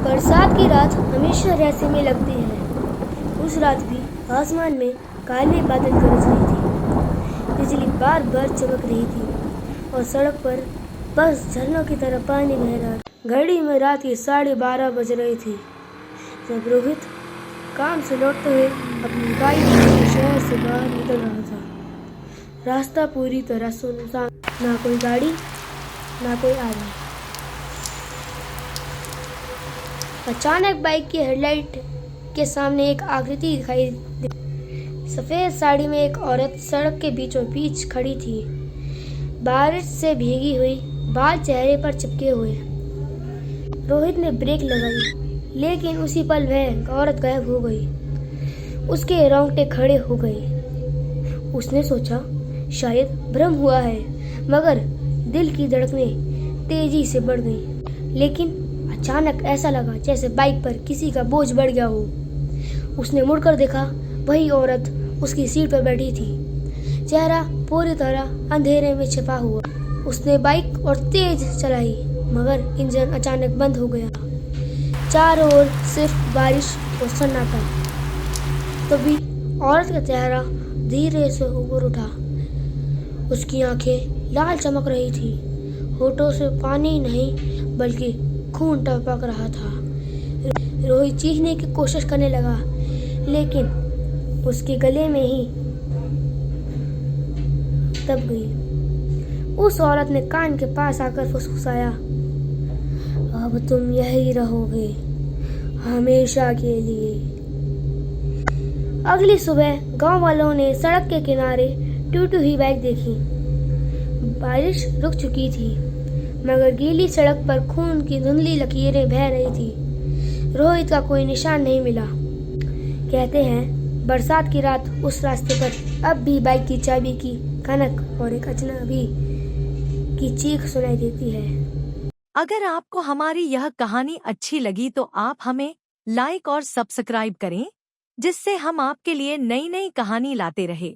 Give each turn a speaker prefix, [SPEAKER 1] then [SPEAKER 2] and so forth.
[SPEAKER 1] बरसात की रात हमेशा रहस्यमय लगती है। उस रात भी आसमान में काले बादल गरज रहे थे, बिजली बार बार चमक रही थी और सड़क पर बस झरनों की तरह पानी बह रहा था। घड़ी में रात के 12:30 बज रहे थे जब रोहित काम से लौटते हुए अपनी बाइक से शहर से बाहर निकल रहा था। रास्ता पूरी तरह सुनसान, ना कोई गाड़ी ना कोई आदमी। अचानक बाइक की हेडलाइट के सामने एक आकृति दिखाई दी। सफेद साड़ी में एक औरत सड़क के बीचों बीच खड़ी थी, बारिश से भीगी हुई, बाल चेहरे पर चिपके हुए। रोहित ने ब्रेक लगाई, लेकिन उसी पल वह औरत गायब हो गई। उसके रोंगटे खड़े हो गए। उसने सोचा शायद भ्रम हुआ है, मगर दिल की धड़कनें तेजी से बढ़ गईं। लेकिन अचानक ऐसा लगा जैसे बाइक पर किसी का बोझ बढ़ गया हो। उसने मुड़कर देखा, वही औरत उसकी सीट पर बैठी थी, चेहरा पूरी तरह अंधेरे में छिपा हुआ। उसने बाइक और तेज चलाई, मगर इंजन अचानक बंद हो गया। चारों ओर सिर्फ बारिश और सन्नाटा। तभी औरत का चेहरा धीरे से ऊपर उठा। उसकी आंखें लाल चमक रही थी, होठों से पानी नहीं बल्कि खून टपक रहा था। रोहित चीखने की कोशिश करने लगा, लेकिन उसके गले में ही दब गई। उस औरत ने कान के पास आकर फुसफुसाया, अब तुम यही रहोगे हमेशा के लिए। अगली सुबह गांव वालों ने सड़क के किनारे टूटी हुई बाइक देखी। बारिश रुक चुकी थी, मगर गीली सड़क पर खून की धुंधली लकीरें बह रही थी। रोहित का कोई निशान नहीं मिला। कहते हैं बरसात की रात उस रास्ते पर अब भी बाइक की चाबी की खनक और एक अजनबी की चीख सुनाई देती है।
[SPEAKER 2] अगर आपको हमारी यह कहानी अच्छी लगी तो आप हमें लाइक और सब्सक्राइब करें, जिससे हम आपके लिए नई नई कहानी लाते रहे।